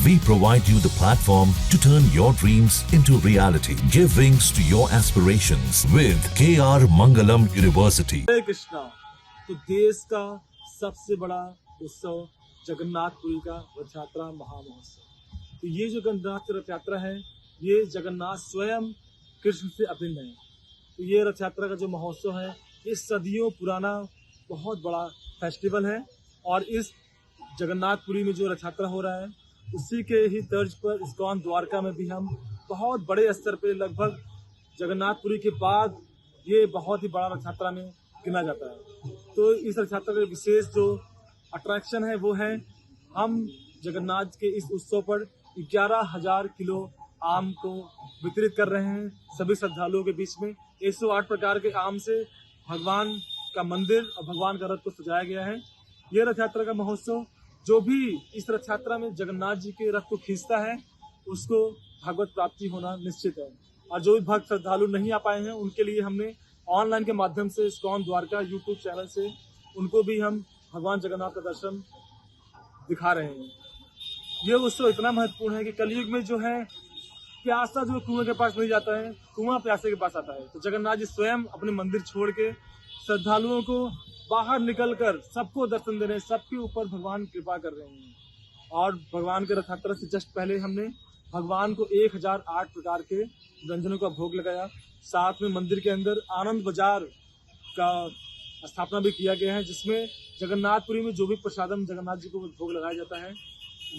We provide you the platform to turn your dreams into reality. Give wings to your aspirations with KR Mangalam University. हरे कृष्णा। तो देश का सबसे बड़ा उत्सव जगन्नाथपुरी का रथ यात्रा महामहोत्सव। तो ये जो जगन्नाथ रथ यात्रा है, ये जगन्नाथ स्वयं कृष्ण से अभिन्न है। तो ये रथ यात्रा का जो महोत्सव है, ये सदियों पुराना बहुत बड़ा फेस्टिवल है। और इस जगन्नाथपुरी में जो रथ यात्रा हो रहा है, उसी के ही तर्ज पर इस्कॉन द्वारका में भी हम बहुत बड़े स्तर पे, लगभग जगन्नाथपुरी के बाद ये बहुत ही बड़ा रथ यात्रा में गिना जाता है। तो इस रथ यात्रा का विशेष जो अट्रैक्शन है वो है, हम जगन्नाथ के इस उत्सव पर 11,000 किलो आम को वितरित कर रहे हैं सभी श्रद्धालुओं के बीच में। 108 प्रकार के आम से भगवान का मंदिर और भगवान का रथ को सजाया गया है। यह रथ यात्रा का महोत्सव, जो भी इस रथ यात्रा में जगन्नाथ जी के रथ को खींचता है, उसको भगवत प्राप्ति होना निश्चित है। और जो भी भक्त श्रद्धालु नहीं आ पाए हैं, उनके लिए हमने ऑनलाइन के माध्यम से इस्कॉन द्वारका यूट्यूब चैनल से उनको भी हम भगवान जगन्नाथ का दर्शन दिखा रहे हैं। ये उत्सव इतना महत्वपूर्ण है कि कलयुग में जो है, प्यासा जो कुएं के पास नहीं जाता है, कुआं प्यासे के पास आता है। तो जगन्नाथ जी स्वयं अपने मंदिर छोड़ के श्रद्धालुओं को बाहर निकलकर सबको दर्शन दे रहे हैं, सबके ऊपर भगवान कृपा कर रहे हैं। और भगवान के रथ यात्रा से जस्ट पहले हमने भगवान को 1008 प्रकार के व्यंजनों का भोग लगाया। साथ में मंदिर के अंदर आनंद बाजार का स्थापना भी किया गया है, जिसमें जगन्नाथपुरी में जो भी प्रसादम जगन्नाथ जी को भोग लगाया जाता है,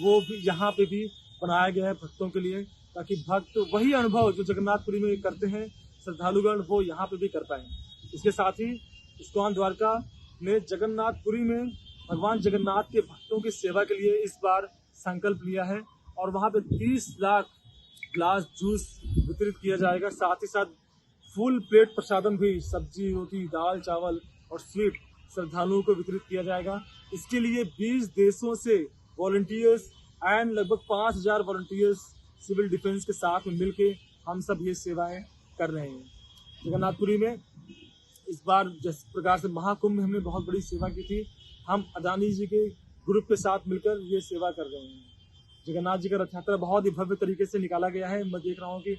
वो भी यहाँ पे भी बनाया गया है भक्तों के लिए, ताकि भक्त वही अनुभव जो जगन्नाथपुरी में करते हैं श्रद्धालुगण, वो यहाँ पे भी कर पाए। इसके साथ ही इस्कॉन द्वारका ने जगन्नाथपुरी में भगवान जगन्नाथ के भक्तों की सेवा के लिए इस बार संकल्प लिया है, और वहाँ पे 30 लाख ग्लास जूस वितरित किया जाएगा। साथ ही साथ फुल प्लेट प्रसादम भी, सब्जी, रोटी, दाल, चावल और स्वीट श्रद्धालुओं को वितरित किया जाएगा। इसके लिए 20 देशों से वॉलंटियर्स एंड लगभग 5,000 वॉलंटियर्स सिविल डिफेंस के साथ में मिलके हम सब ये सेवाएं कर रहे हैं। जगन्नाथपुरी में इस बार जिस प्रकार से महाकुंभ में हमने बहुत बड़ी सेवा की थी, हम अदानी जी के ग्रुप के साथ मिलकर ये सेवा कर रहे हैं। जगन्नाथ जी का रथ यात्रा बहुत ही भव्य तरीके से निकाला गया है। मैं देख रहा हूँ कि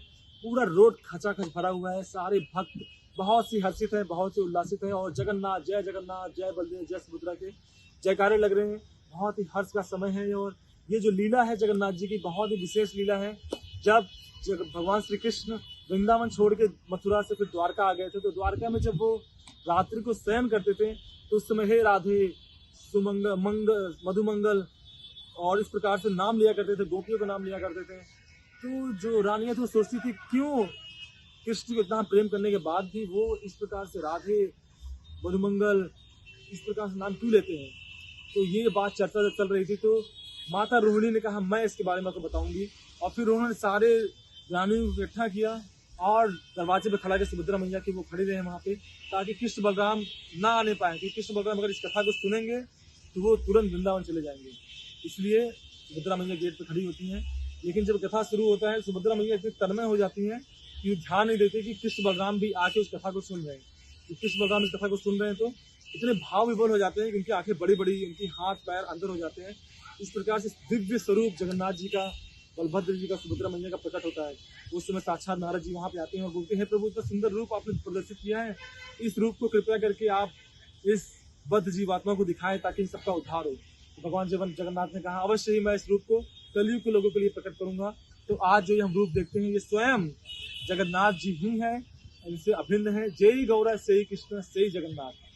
पूरा रोड खचाखच भरा हुआ है। सारे भक्त बहुत सी हर्षित हैं, बहुत से उल्लासित हैं, और जगन्नाथ, जय बलदेव, जय सुभद्रा के जयकारे लग रहे हैं। बहुत ही हर्ष का समय है। और ये जो लीला है जगन्नाथ जी की, बहुत ही विशेष लीला है। जब भगवान श्री कृष्ण वृंदावन छोड़ के मथुरा से फिर द्वारका आ गए थे, तो द्वारका में जब वो रात्रि को शयन करते थे, तो उस समय हे राधे, सुमंगल, मंगल, मधुमंगल और इस प्रकार से नाम लिया करते थे, गोपियों का नाम लिया करते थे। तो जो रानियां थी वो सोचती थी, क्यों कृष्ण को इतना प्रेम करने के बाद भी वो इस प्रकार से राधे, मधुमंगल इस प्रकार से नाम क्यों लेते हैं। तो ये बात चर्चा चल रही थी। तो माता रोहिणी ने कहा, मैं इसके बारे में आपको बताऊंगी। और फिर उन्होंने सारे रानियों को इकट्ठा किया और दरवाजे पे खड़ा के सुभद्रा मैया की वो खड़ी रहे वहाँ पे, ताकि कृष्ण बलराम ना आने पाए। क्योंकि कृष्ण बलराम अगर इस कथा को सुनेंगे तो वो तुरंत वृंदावन चले जाएंगे। इसलिए सुभद्रा मैया गेट पे खड़ी होती हैं। लेकिन जब कथा शुरू होता है, सुभद्रा मैया इतनी तन्मय हो जाती हैं कि ध्यान नहीं देते कि कृष्ण बलराम भी आके उस कथा को सुन रहे हैं। तो कृष्ण बलराम इस कथा को सुन रहे हैं तो इतने भाव विभोर हो जाते हैं कि उनकी आंखें बड़ी बड़ी, उनकी हाथ पैर अंदर हो जाते हैं। इस प्रकार से दिव्य स्वरूप जगन्नाथ जी का, बलभद्र जी का, सुभद्रा मैया का प्रकट होता है। उस समय साक्षात नारद जी वहाँ पे आते हैं और बोलते हैं, प्रभु इतना सुंदर रूप आपने प्रदर्शित किया है, इस रूप को कृपया करके आप इस बद्ध जीवात्मा को दिखाएं ताकि इन सबका उद्धार हो। तो भगवान जगन्नाथ ने कहा, अवश्य ही मैं इस रूप को कलयुग के लोगों के लिए प्रकट करूंगा। तो आज जो हम रूप देखते हैं, ये स्वयं जगन्नाथ जी ही है, इनसे अभिन्न है। जय गौरा से कृष्ण से जगन्नाथ।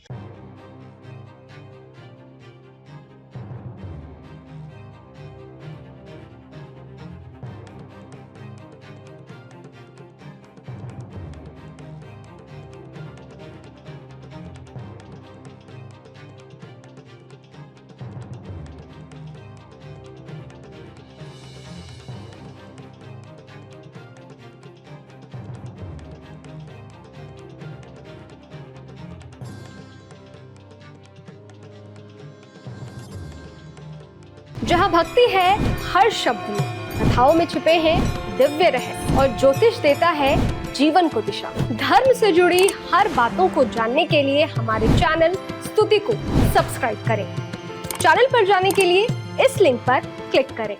जहाँ भक्ति है हर शब्द में, कथाओं में छुपे हैं दिव्य रहस्य, और ज्योतिष देता है जीवन को दिशा। धर्म से जुड़ी हर बातों को जानने के लिए हमारे चैनल स्तुति को सब्सक्राइब करें। चैनल पर जाने के लिए इस लिंक पर क्लिक करें।